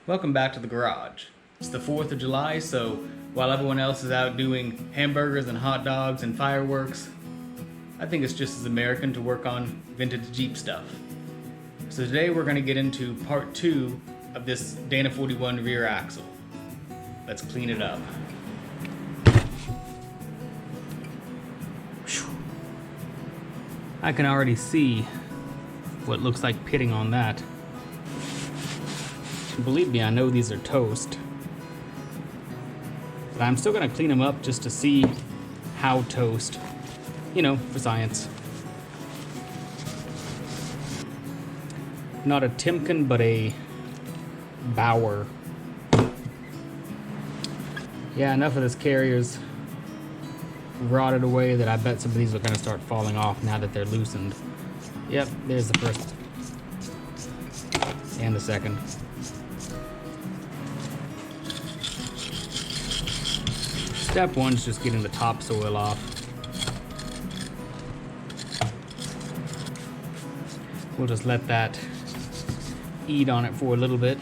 Welcome back to the garage. It's the 4th of July, so while everyone else is out doing hamburgers and hot dogs and fireworks, I think it's just as American to work on vintage Jeep stuff. So today we're going to get into part 2 of this Dana 41 rear axle. Let's clean it up. I can already see what looks like pitting on that. Believe me, I know these are toast. But I'm still gonna clean them up just to see how toast. You know, for science. Not a Timken, but a Bauer. Yeah, enough of this carrier's rotted away that I bet some of these are gonna start falling off now that they're loosened. Yep, there's the first. And the second. Step one's just getting the topsoil off. We'll just let that eat on it for a little bit.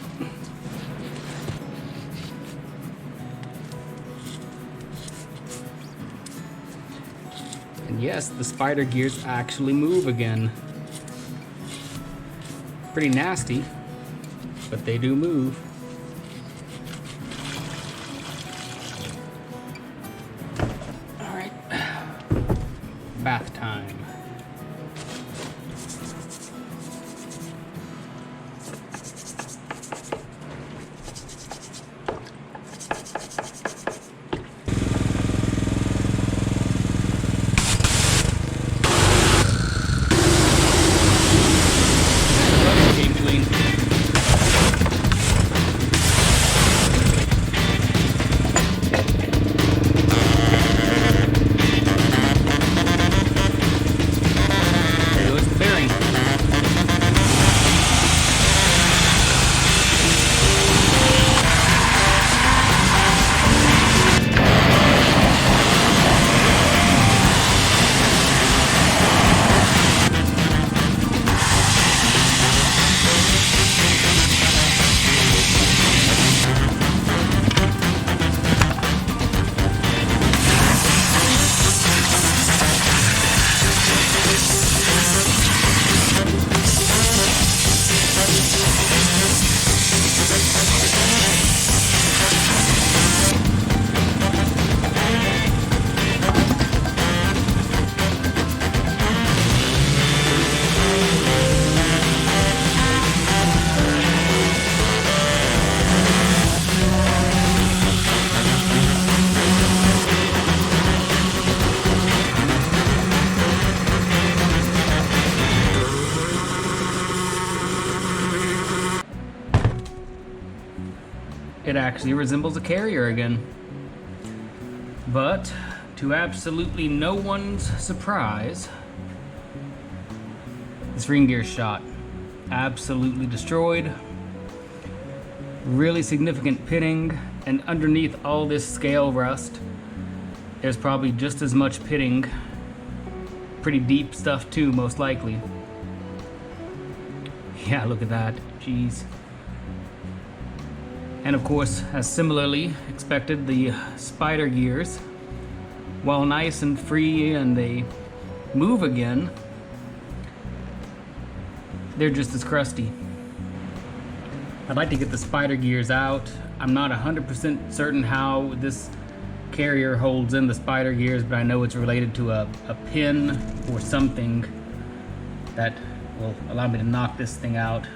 And yes, the spider gears actually move again. Pretty nasty, but they do move. Bath time. Came clean. It actually resembles a carrier again. But, to absolutely no one's surprise, this ring gear's shot. Absolutely destroyed. Really significant pitting, and underneath all this scale rust, there's probably just as much pitting. Pretty deep stuff too, most likely. Yeah, look at that. Jeez. And of course, as similarly expected, the spider gears, while nice and free and they move again, they're just as crusty. I'd like to get the spider gears out. I'm not 100% certain how this carrier holds in the spider gears, but I know it's related to a pin or something that will allow me to knock this thing out.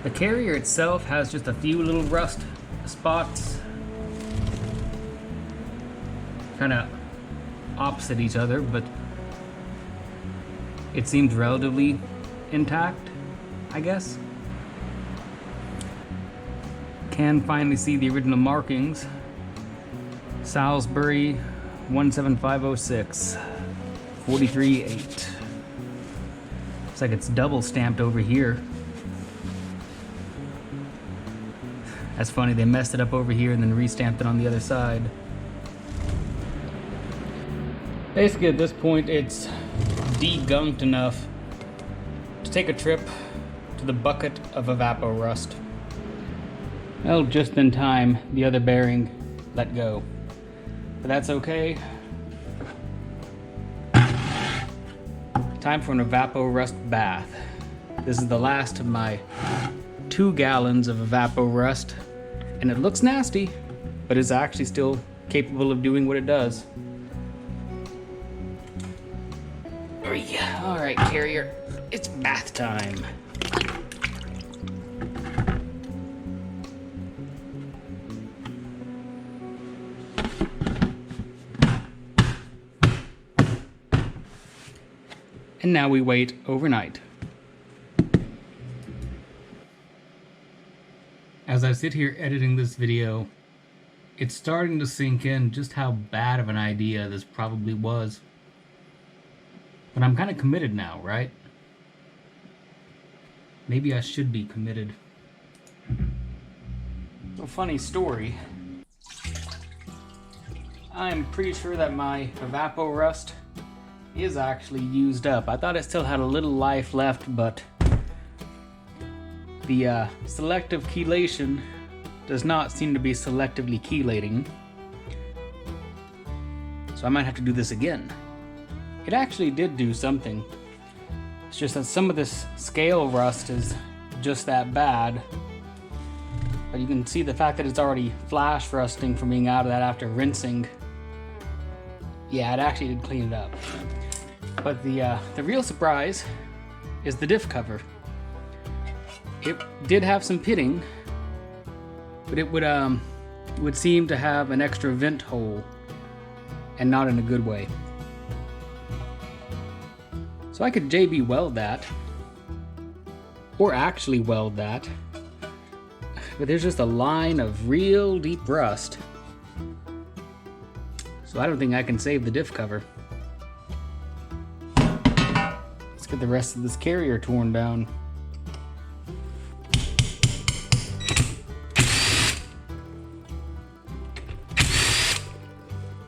The carrier itself has just a few little rust spots, kind of opposite each other, but it seems relatively intact, I guess. Can finally see the original markings. Salisbury 17506, 43.8. Looks like it's double stamped over here. That's funny, they messed it up over here and then re-stamped it on the other side. Basically at this point it's degunked enough to take a trip to the bucket of evaporust. Well, just in time, the other bearing let go. But that's okay. Time for an evaporust bath. This is the last of my 2 gallons of evaporust, and it looks nasty, but it's actually still capable of doing what it does. All right, Carrier, it's bath time. And now we wait overnight. As I sit here editing this video, it's starting to sink in just how bad of an idea this probably was. But I'm kind of committed now, right? Maybe I should be committed. A funny story. I'm pretty sure that my evaporust is actually used up. I thought it still had a little life left, but the selective chelation does not seem to be selectively chelating. So I might have to do this again. It actually did do something. It's just that some of this scale rust is just that bad. But you can see the fact that it's already flash rusting from being out of that after rinsing. Yeah, it actually did clean it up. But the real surprise is the diff cover. It did have some pitting, but it would seem to have an extra vent hole, and not in a good way. So I could JB weld that, or actually weld that, but there's just a line of real deep rust. So I don't think I can save the diff cover. Let's get the rest of this Carrier torn down.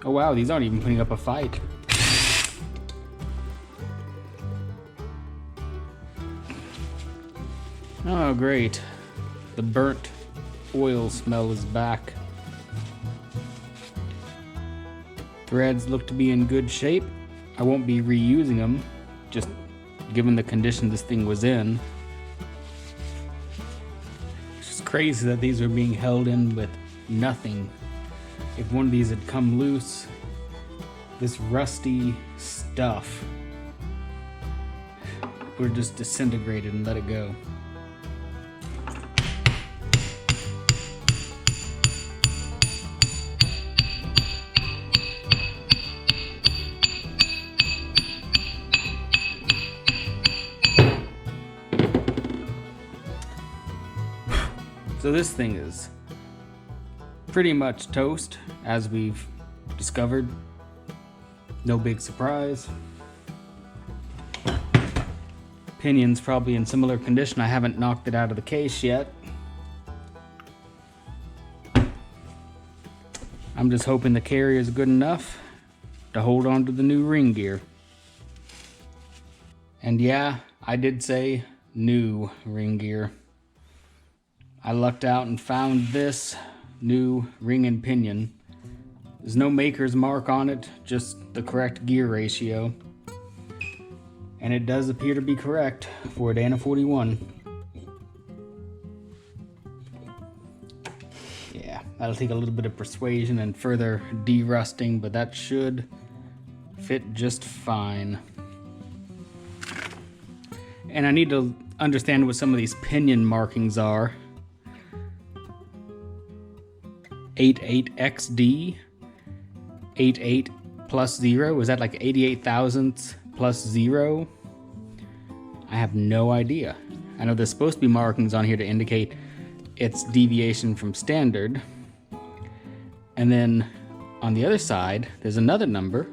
Oh wow, these aren't even putting up a fight. Oh great, the burnt oil smell is back. Threads look to be in good shape. I won't be reusing them, just given the condition this thing was in. It's just crazy that these are being held in with nothing. If one of these had come loose, this rusty stuff would have just disintegrated and let it go. So this thing is pretty much toast, as we've discovered. No big surprise. Pinion's probably in similar condition. I haven't knocked it out of the case yet. I'm just hoping the Carrier is good enough to hold on to the new ring gear. And yeah, I did say new ring gear. I lucked out and found this new ring and pinion. There's no maker's mark on it, just the correct gear ratio. And it does appear to be correct for a Dana 41. Yeah, that'll take a little bit of persuasion and further de-rusting, but that should fit just fine. And I need to understand what some of these pinion markings are. 88XD, 88 plus 0, is that like 88 thousandths plus 0? I have no idea. I know there's supposed to be markings on here to indicate its deviation from standard. And then on the other side, there's another number.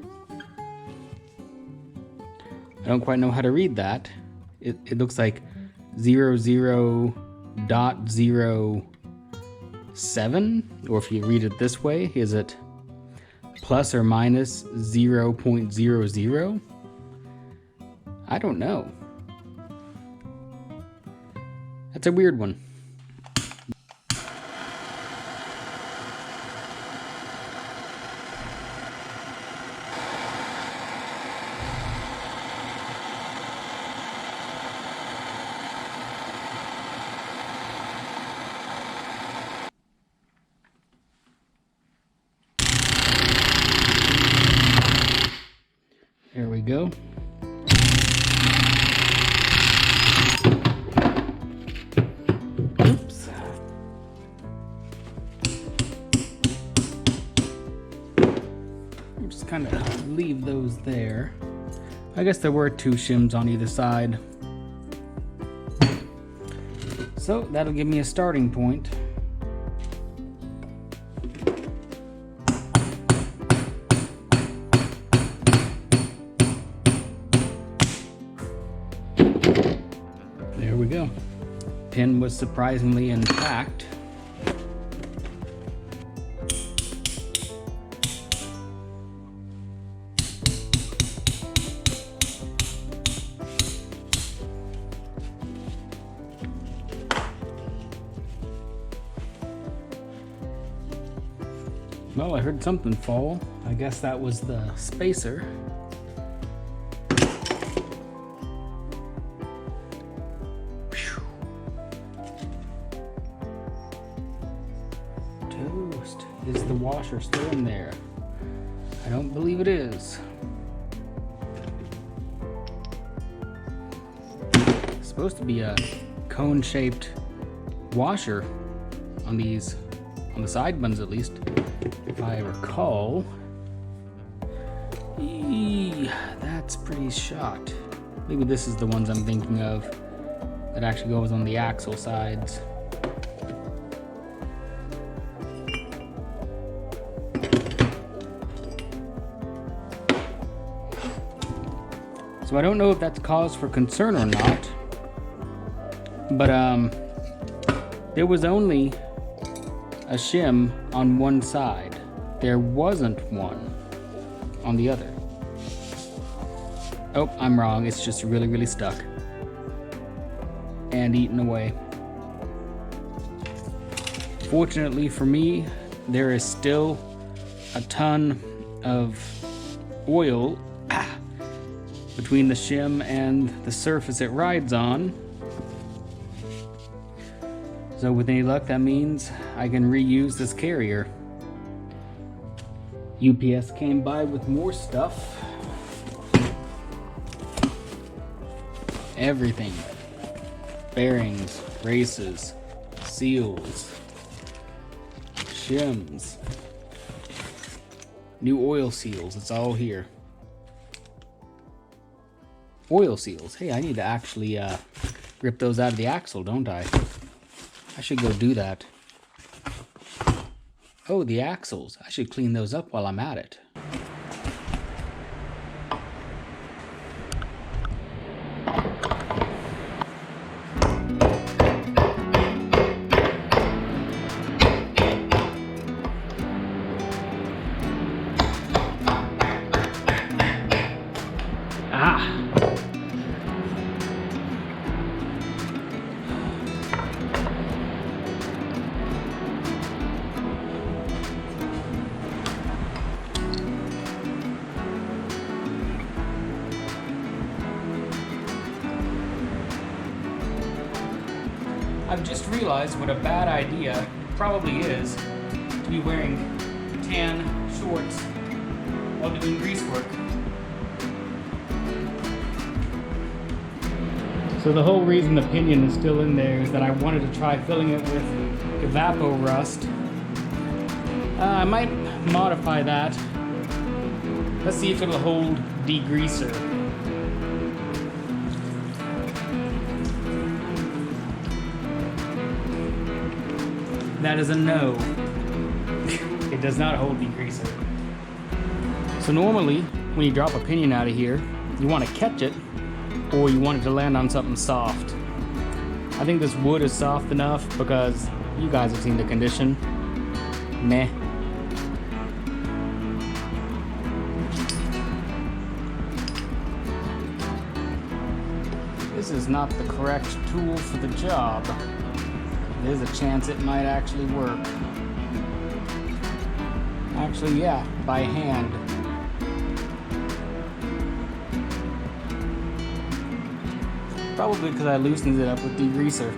I don't quite know how to read that. It looks like 00.07, or if you read it this way, is it plus or minus 0.00? I don't know. That's a weird one. There we go. Oops. Just kind of leave those there. I guess there were 2 shims on either side. So that'll give me a starting point. There we go. Pin was surprisingly intact. Well, I heard something fall. I guess that was the spacer. Whew. Toast. Is the washer still in there? I don't believe it is. It's supposed to be a cone-shaped washer on these, on the side buns at least, if I recall. That's pretty shot. Maybe this is the ones I'm thinking of that actually goes on the axle sides. So I don't know if that's cause for concern or not, but there was only a shim on one side. There wasn't one on the other. Oh, I'm wrong. It's just really, really stuck and eaten away. Fortunately for me, there is still a ton of oil between the shim and the surface it rides on. So with any luck, that means I can reuse this carrier. UPS came by with more stuff. Everything. Bearings, braces, seals, shims, new oil seals. It's all here. Oil seals. Hey, I need to actually rip those out of the axle, don't I? I should go do that. Oh, the axles. I should clean those up while I'm at it. I've just realized what a bad idea it probably is to be wearing tan shorts while doing grease work. So the whole reason the pinion is still in there is that I wanted to try filling it with Evapo Rust. I might modify that. Let's see if it'll hold degreaser. That is a no. It does not hold degreaser. So normally, when you drop a pinion out of here, you want to catch it, or you want it to land on something soft. I think this wood is soft enough because you guys have seen the condition. Meh. This this is not the correct tool for the job, there's a chance it might actually work. Actually, yeah, by hand. Probably because I loosened it up with degreaser.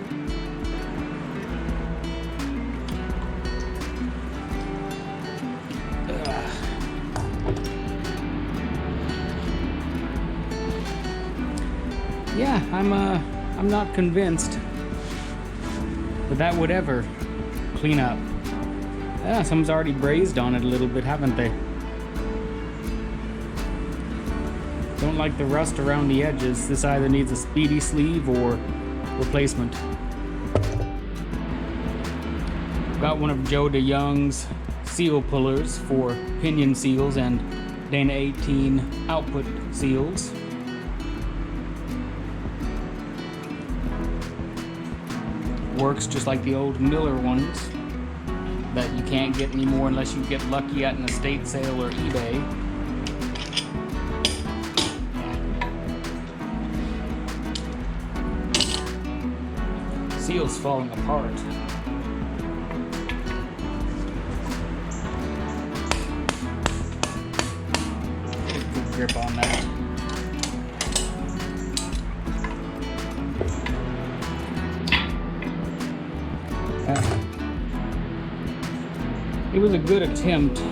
Yeah, I'm not convinced that that would ever clean up. Yeah, someone's already brazed on it a little bit, haven't they? Don't like the rust around the edges. This either needs a speedy sleeve or replacement. Got one of Joe DeYoung's seal pullers for pinion seals and Dana 18 output seals. Works just like the old Miller ones that you can't get anymore unless you get lucky at an estate sale or eBay. Seal's falling apart. Good grip on that. It was a good attempt.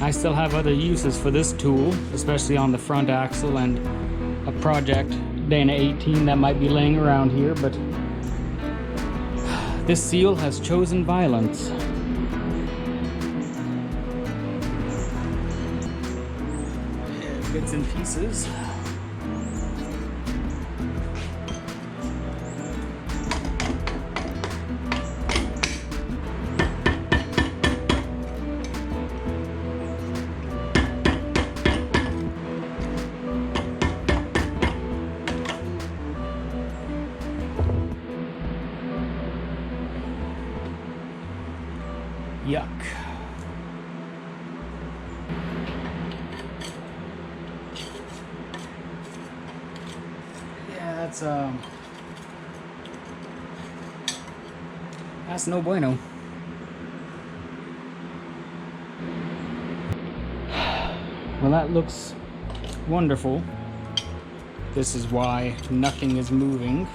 I still have other uses for this tool, especially on the front axle and a project Dana 18 that might be laying around here, but this seal has chosen violence. Bits and pieces. Yuck. Yeah, that's no bueno. Well, that looks wonderful. This is why nothing is moving.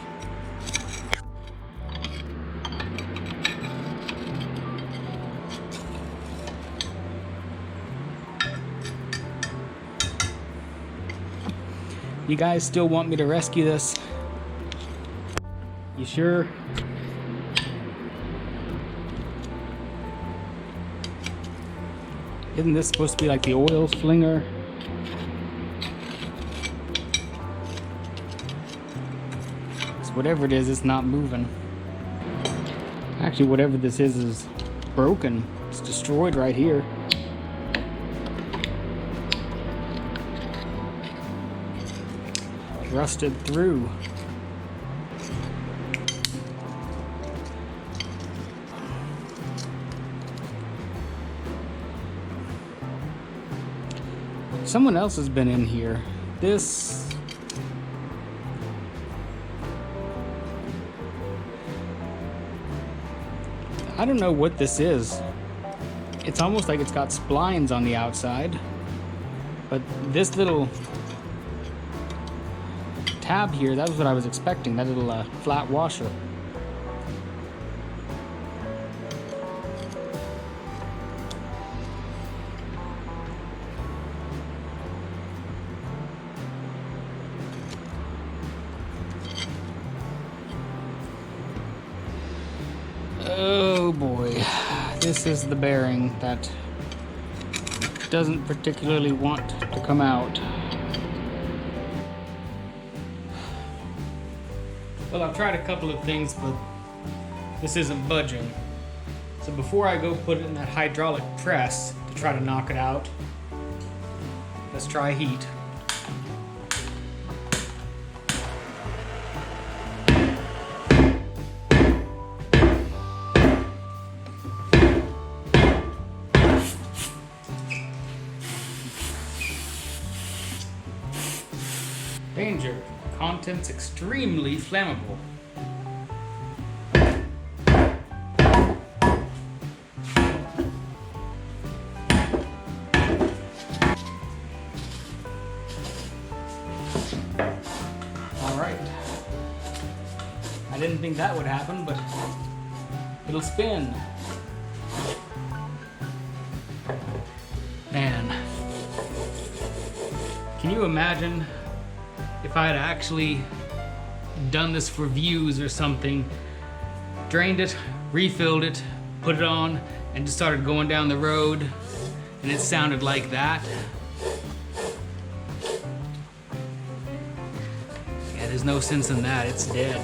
You guys still want me to rescue this? You sure? Isn't this supposed to be like the oil slinger? So whatever it is, it's not moving. Actually, whatever this is broken. It's destroyed right here. Rusted through. Someone else has been in here. This... I don't know what this is. It's almost like it's got splines on the outside. But this little tab here, that was what I was expecting, that little flat washer. Oh boy, this is the bearing that doesn't particularly want to come out. Well, I've tried a couple of things, but this isn't budging. So before I go put it in that hydraulic press to try to knock it out, let's try heat. Danger. contents extremely flammable. Alright. I didn't think that would happen, but it'll spin. Man. Can you imagine if I had actually done this for views or something, drained it, refilled it, put it on, and just started going down the road, and it sounded like that? Yeah, there's no sense in that, it's dead.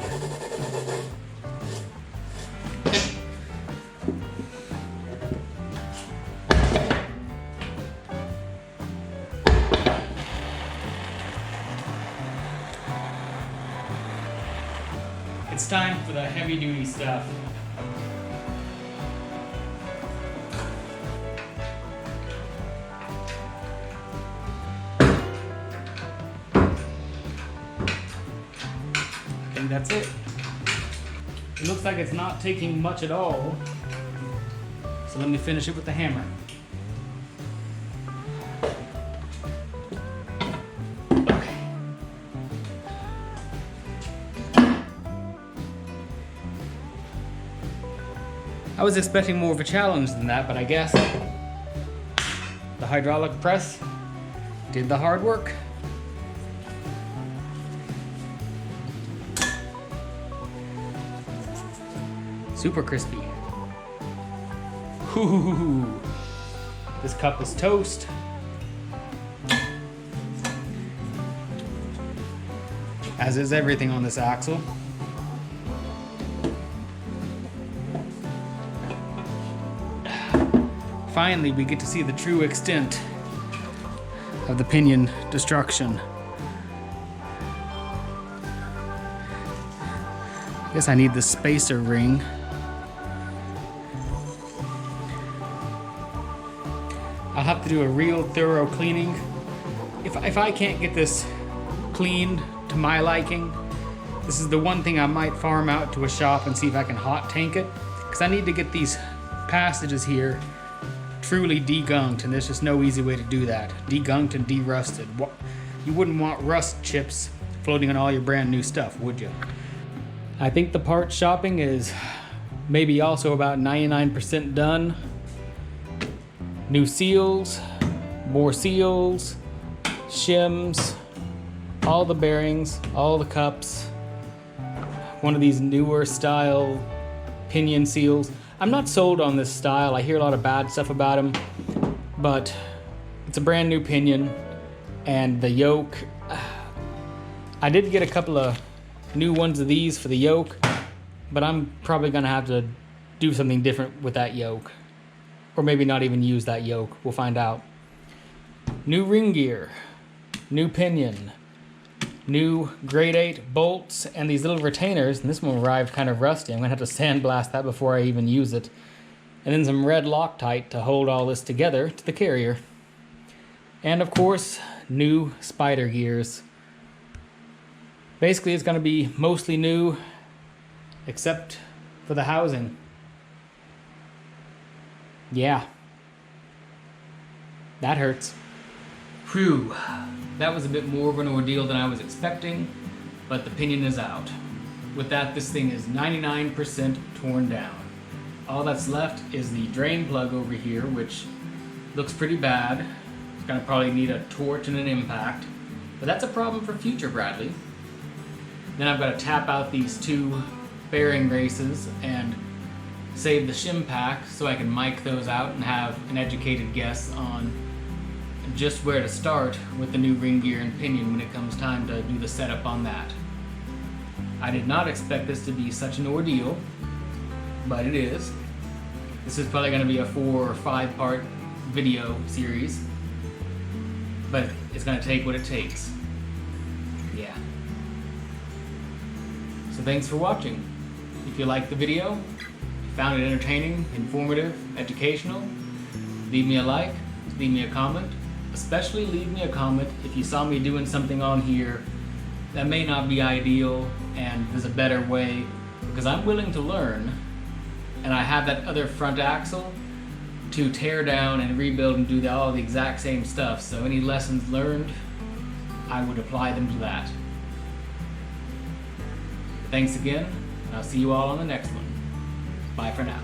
It's time for the heavy duty stuff. I think that's it. It looks like it's not taking much at all. So let me finish it with the hammer. I was expecting more of a challenge than that, but I guess the hydraulic press did the hard work. Super crispy. Ooh, this cup is toast. As is everything on this axle. Finally, we get to see the true extent of the pinion destruction. I guess I need the spacer ring. I'll have to do a real thorough cleaning. If I can't get this cleaned to my liking, this is the one thing I might farm out to a shop and see if I can hot tank it, because I need to get these passages here truly degunked, and there's just no easy way to do that. Degunked and derusted. You wouldn't want rust chips floating on all your brand new stuff, would you? I think the part shopping is maybe also about 99% done. New seals, more seals, shims, all the bearings, all the cups, one of these newer style pinion seals. I'm not sold on this style. I hear a lot of bad stuff about them, but it's a brand new pinion, and the yoke, I did get a couple of new ones of these for the yoke, but I'm probably gonna have to do something different with that yoke, or maybe not even use that yoke. We'll find out. New ring gear, new pinion, new grade 8 bolts, and these little retainers, and this one arrived kind of rusty. I'm gonna have to sandblast that before I even use it. And then some red Loctite to hold all this together to the carrier. And of course, new spider gears. Basically, it's gonna be mostly new, except for the housing. Yeah. That hurts. Whew. That was a bit more of an ordeal than I was expecting, but the pinion is out. With that, this thing is 99% torn down. All that's left is the drain plug over here, which looks pretty bad. It's gonna probably need a torch and an impact, but that's a problem for future Bradley. Then I've got to tap out these two bearing races and save the shim pack so I can mic those out and have an educated guess on just where to start with the new ring gear and pinion when it comes time to do the setup on that. I did not expect this to be such an ordeal, but it is. This is probably going to be a 4 or 5 part video series, but it's going to take what it takes. Yeah. So thanks for watching. If you liked the video, found it entertaining, informative, educational, leave me a like, leave me a comment. Especially leave me a comment if you saw me doing something on here that may not be ideal, and there's a better way, because I'm willing to learn, and I have that other front axle to tear down and rebuild and do all the exact same stuff. So any lessons learned, I would apply them to that. Thanks again, and I'll see you all on the next one. Bye for now.